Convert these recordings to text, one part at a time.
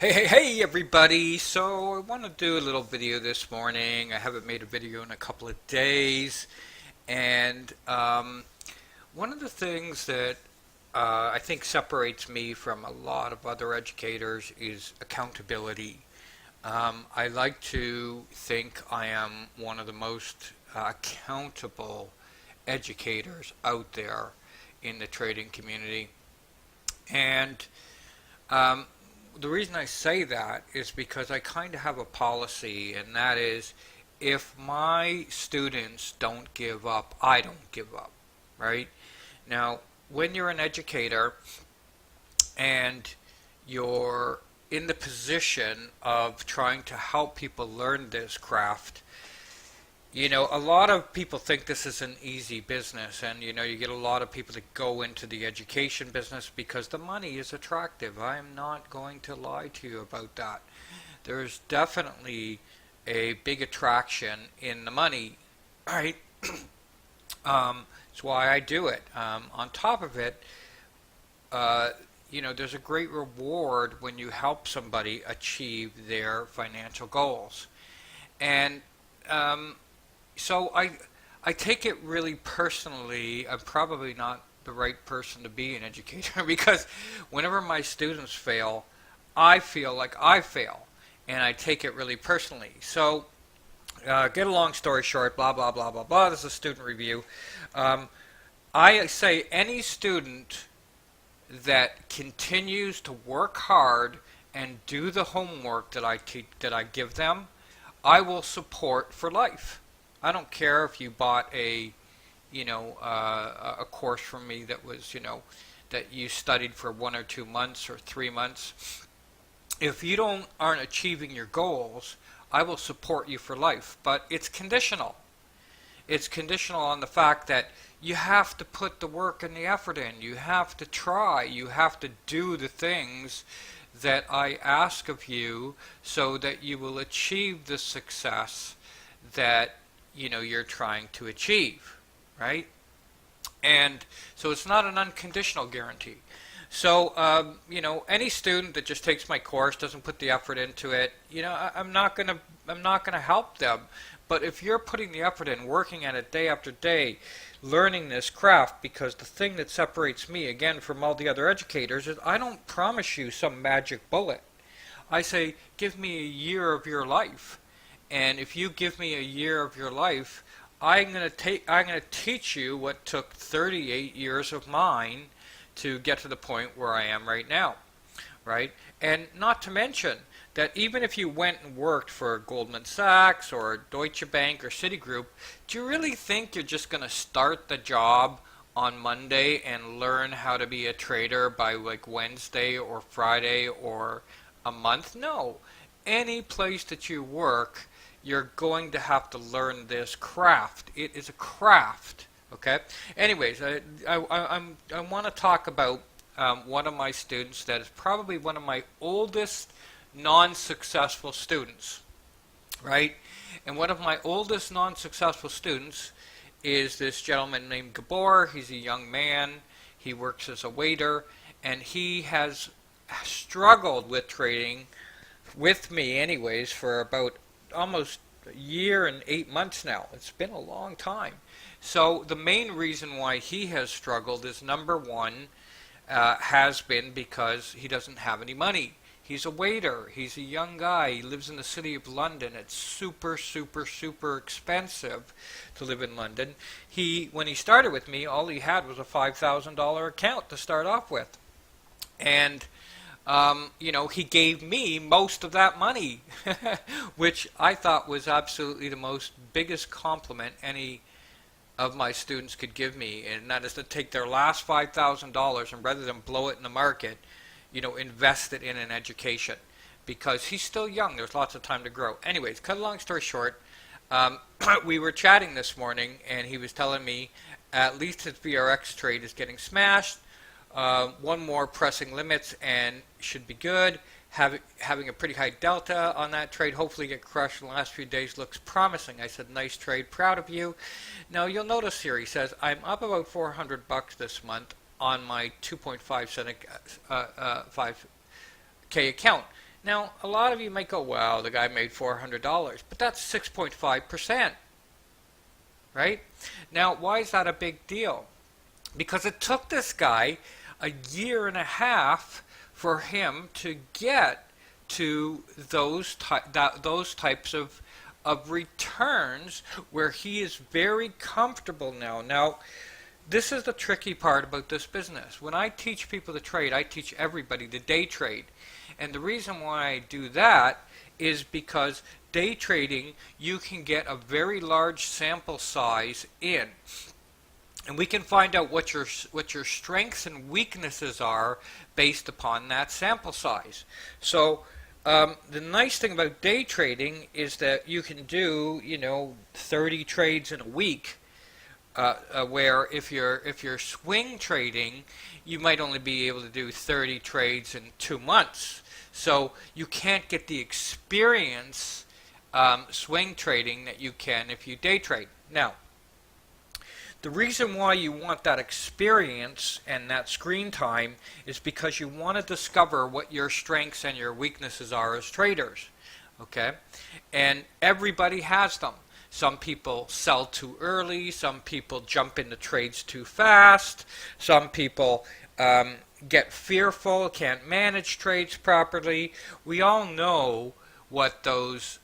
Hey everybody! So I want to do a little video this morning. I haven't made a video in a couple of days, and one of the things that I think separates me from a lot of other educators is accountability. I like to think I am one of the most accountable educators out there in the trading community, and um, the reason I say that is because I kind of have a policy, and that is if my students don't give up, I don't give up, right? Now, when you're an educator and you're in the position of trying to help people learn this craft, a lot of people think this is an easy business, and you get a lot of people that go into the education business because the money is attractive. I am not going to lie to you about that. There's definitely a big attraction in the money, right? That's why I do it. On top of it, there's a great reward when you help somebody achieve their financial goals. And so I take it really personally. I'm probably not the right person to be an educator because whenever my students fail, I feel like I fail, and I take it really personally. So, get a long story short, blah blah blah blah blah. This is a student review. Um, I say any student that continues to work hard and do the homework that I give them, I will support for life. I don't care if you bought a course from me that was, that you studied for 1 or 2 months or 3 months. If you aren't achieving your goals, I will support you for life. But it's conditional. It's conditional on the fact that you have to put the work and the effort in. You have to try. You have to do the things that I ask of you so that you will achieve the success that you're trying to achieve, right? And so it's not an unconditional guarantee. So any student that just takes my course, doesn't put the effort into it, I'm not gonna help them. But if you're putting the effort in, working at it day after day, learning this craft, because the thing that separates me again from all the other educators is I don't promise you some magic bullet. I say, give me a year of your life. And if you give me a year of your life, I'm going to teach you what took 38 years of mine to get to the point where I am right now, right? And not to mention that even if you went and worked for Goldman Sachs or Deutsche Bank or Citigroup, do you really think you're just going to start the job on Monday and learn how to be a trader by like Wednesday or Friday or a month? No. Any place that you work, you're going to have to learn this craft. It is a craft, okay? Anyways, I want to talk about one of my students that is probably one of my oldest non-successful students, right? And one of my oldest non-successful students is this gentleman named Gabor. He's a young man. He works as a waiter, and he has struggled with trading with me anyways for about almost a year and 8 months now. It's been a long time. So the main reason why he has struggled is number one, has been because he doesn't have any money. He's a waiter. He's a young guy. He lives in the city of London. It's super, super, super expensive to live in London. When he started with me, all he had was a $5,000 account to start off with. And he gave me most of that money, which I thought was absolutely the most biggest compliment any of my students could give me, and that is to take their last $5,000 and rather than blow it in the market, invest it in an education, because he's still young. There's lots of time to grow. Anyways, cut a long story short, we were chatting this morning, and he was telling me at least his VRX trade is getting smashed. One more pressing limits and should be good. Having a pretty high delta on that trade, hopefully get crushed in the last few days, looks promising. I said, nice trade, proud of you. Now you'll notice here, he says, I'm up about $400 this month on my 2.5 cent 5K account. Now, a lot of you might go, "Wow, the guy made $400," but that's 6.5%, right? Now, why is that a big deal? Because it took this guy a year and a half for him to get to those types of returns where he is very comfortable now. Now, this is the tricky part about this business. When I teach people to trade, I teach everybody to day trade. And the reason why I do that is because day trading, you can get a very large sample size in. And we can find out what your strengths and weaknesses are based upon that sample size. So the nice thing about day trading is that you can do 30 trades in a week. Where if you're swing trading, you might only be able to do 30 trades in 2 months. So you can't get the experience swing trading that you can if you day trade. Now, the reason why you want that experience and that screen time is because you want to discover what your strengths and your weaknesses are as traders. Okay? And everybody has them. Some people sell too early, some people jump into trades too fast, some people get fearful, can't manage trades properly. We all know what those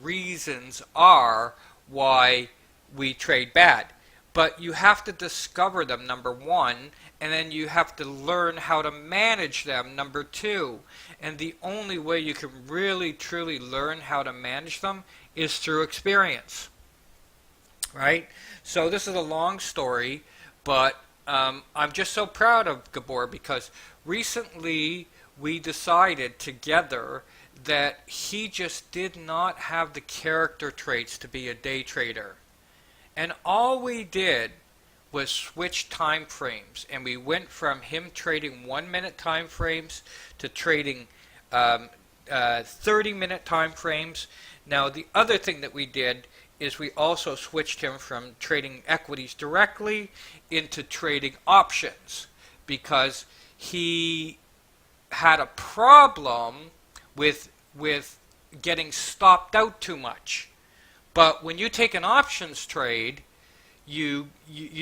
reasons are why we trade bad. But you have to discover them, number one, and then you have to learn how to manage them, number two. And the only way you can really, truly learn how to manage them is through experience, right? So this is a long story, but I'm just so proud of Gabor because recently we decided together that he just did not have the character traits to be a day trader. And all we did was switch time frames, and we went from him trading 1-minute time frames to trading 30-minute time frames. Now, the other thing that we did is we also switched him from trading equities directly into trading options because he had a problem with getting stopped out too much. But when you take an options trade, you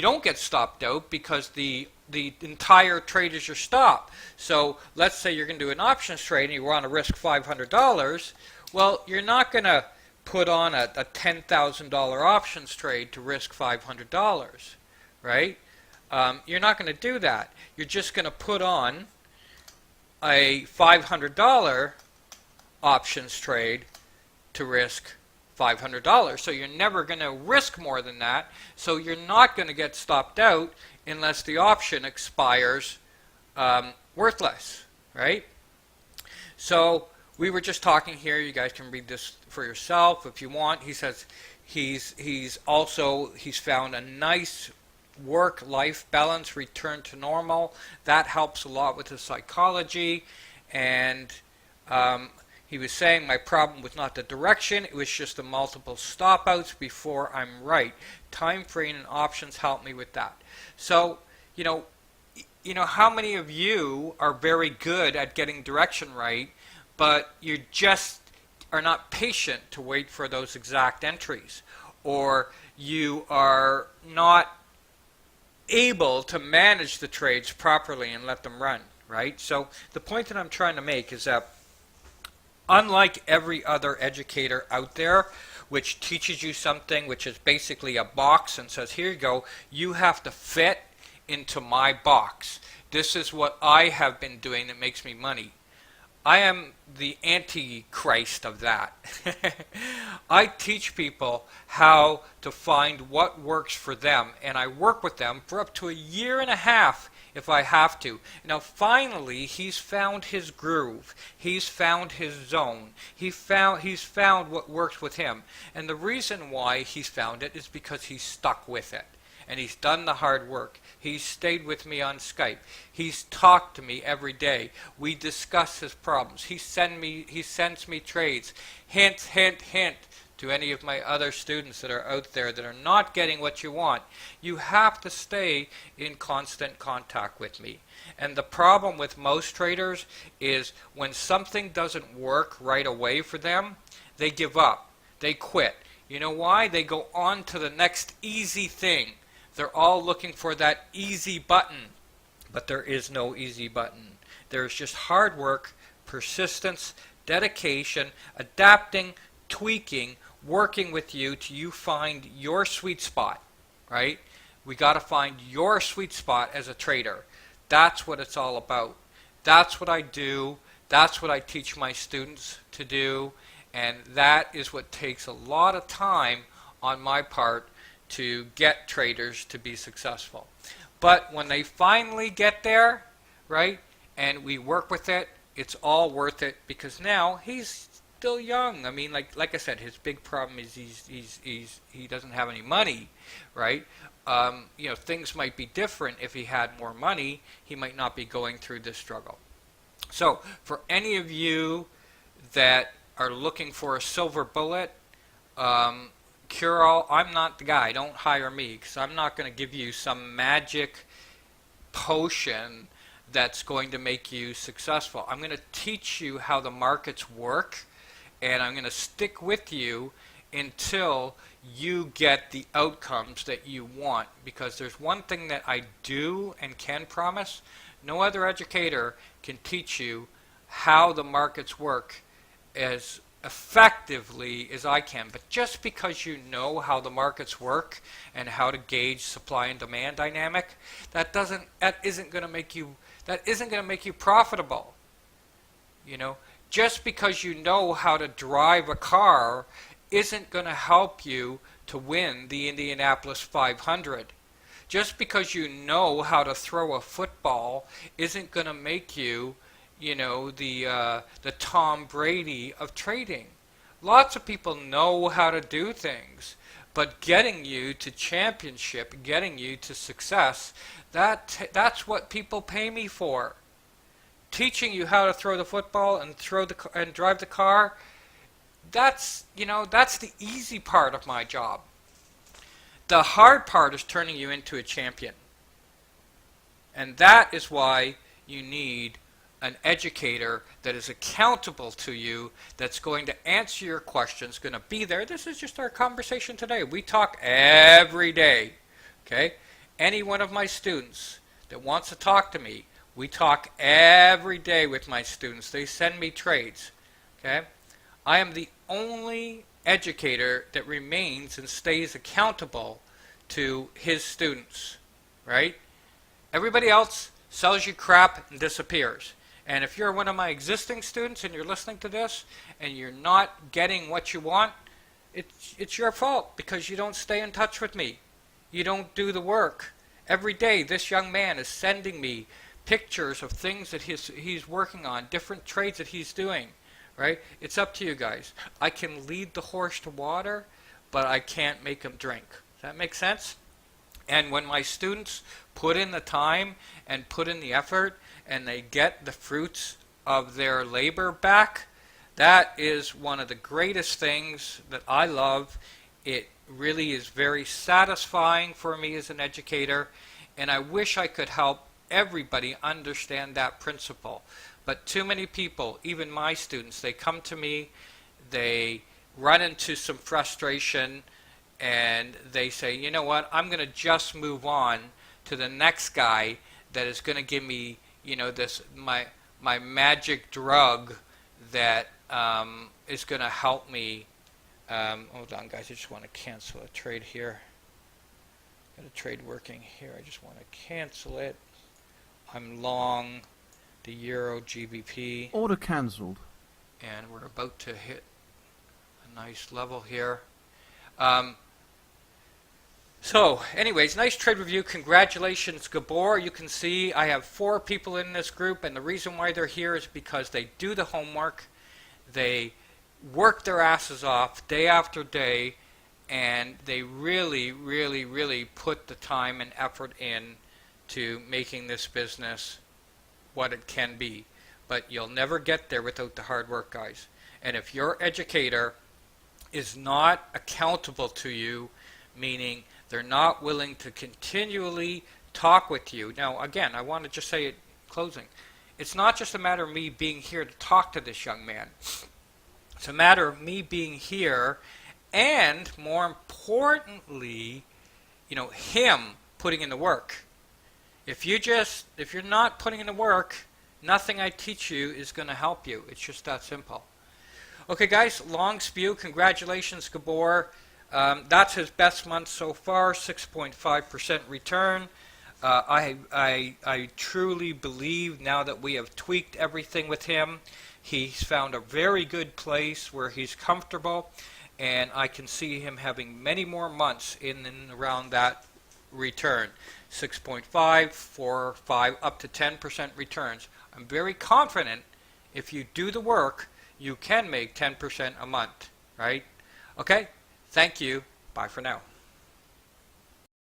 don't get stopped out because the entire trade is your stop. So let's say you're going to do an options trade and you want to risk $500. Well, you're not going to put on a $10,000 options trade to risk $500, right? You're not going to do that. You're just going to put on a $500 options trade to risk $500. So you're never going to risk more than that. So you're not going to get stopped out unless the option expires worthless, right? So we were just talking here. You guys can read this for yourself if you want. He says he's found a nice work-life balance, return to normal. That helps a lot with his psychology. And he was saying my problem was not the direction, it was just the multiple stop-outs before I'm right. Time frame and options help me with that. So, you know how many of you are very good at getting direction right, but you just are not patient to wait for those exact entries, or you are not able to manage the trades properly and let them run, right? So the point that I'm trying to make is that unlike every other educator out there, which teaches you something, which is basically a box and says, here you go, you have to fit into my box. This is what I have been doing that makes me money. I am the antichrist of that. I teach people how to find what works for them, and I work with them for up to a year and a half if I have to. Now finally he's found his groove. He's found his zone. He's found what works with him. And the reason why he's found it is because he's stuck with it. And he's done the hard work. He's stayed with me on Skype. He's talked to me every day. We discuss his problems. He sends me trades. Hint, hint, hint. to any of my other students that are out there that are not getting what you want, you have to stay in constant contact with me. And the problem with most traders is when something doesn't work right away for them, they give up. They quit. You know why? They go on to the next easy thing. They're all looking for that easy button. But there is no easy button. There's just hard work, persistence, dedication, adapting, tweaking, working with you till you find your sweet spot, right? We got to find your sweet spot as a trader. That's what it's all about. That's what I do. That's what I teach my students to do. And that is what takes a lot of time on my part to get traders to be successful. But when they finally get there, right, and we work with it, it's all worth it because now he's still young. I mean, like I said, his big problem is he doesn't have any money, right? You know, things might be different if he had more money. He might not be going through this struggle. So for any of you that are looking for a silver bullet, cure-all, I'm not the guy. Don't hire me because I'm not going to give you some magic potion that's going to make you successful. I'm going to teach you how the markets work, and I'm going to stick with you until you get the outcomes that you want. Because there's one thing that I do and can promise, no other educator can teach you how the markets work as effectively as I can. But just because you know how the markets work and how to gauge supply and demand dynamic, that isn't going to make you profitable. You know, just because you know how to drive a car isn't going to help you to win the Indianapolis 500. Just because you know how to throw a football isn't going to make you, you know, the Tom Brady of trading. Lots of people know how to do things, but getting you to championship, getting you to success, that's what people pay me for. Teaching you how to throw the football and drive the car, that's the easy part of my job. The hard part is turning you into a champion. And that is why you need an educator that is accountable to you, that's going to answer your questions, going to be there. This is just our conversation today. We talk every day. Okay? Any one of my students that wants to talk to me, we talk every day with my students. They send me trades. Okay? I am the only educator that remains and stays accountable to his students. Right? Everybody else sells you crap and disappears. And if you're one of my existing students and you're listening to this and you're not getting what you want, it's your fault because you don't stay in touch with me. You don't do the work. Every day this young man is sending me pictures of things that he's working on, different trades that he's doing. Right? It's up to you guys. I can lead the horse to water, but I can't make him drink. Does that make sense? And when my students put in the time and put in the effort and they get the fruits of their labor back, that is one of the greatest things that I love. It really is very satisfying for me as an educator, and I wish I could help everybody understand that principle. But too many people, even my students, they come to me, they run into some frustration, and they say, you know what, I'm going to just move on to the next guy that is going to give me, you know, this my magic drug that is going to help me. Hold on, guys, I just want to cancel a trade here. Got a trade working here. I just want to cancel it. I'm long the Euro GBP. Order cancelled. And we're about to hit a nice level here. So, anyways, nice trade review. Congratulations, Gabor. You can see I have 4 people in this group, and the reason why they're here is because they do the homework. They work their asses off day after day, and they really, really, really put the time and effort in to making this business what it can be. But you'll never get there without the hard work, guys. And if your educator is not accountable to you, meaning they're not willing to continually talk with you. Now, again, I want to just say it in closing. It's not just a matter of me being here to talk to this young man. It's a matter of me being here and, more importantly, him putting in the work. If you're not putting in the work, nothing I teach you is going to help you. It's just that simple. Okay, guys, long spew. Congratulations, Gabor. That's his best month so far, 6.5% return. I truly believe now that we have tweaked everything with him, he's found a very good place where he's comfortable, and I can see him having many more months in and around that return. 6.5, 4, 5, up to 10% returns. I'm very confident if you do the work, you can make 10% a month, right? Okay, thank you. Bye for now.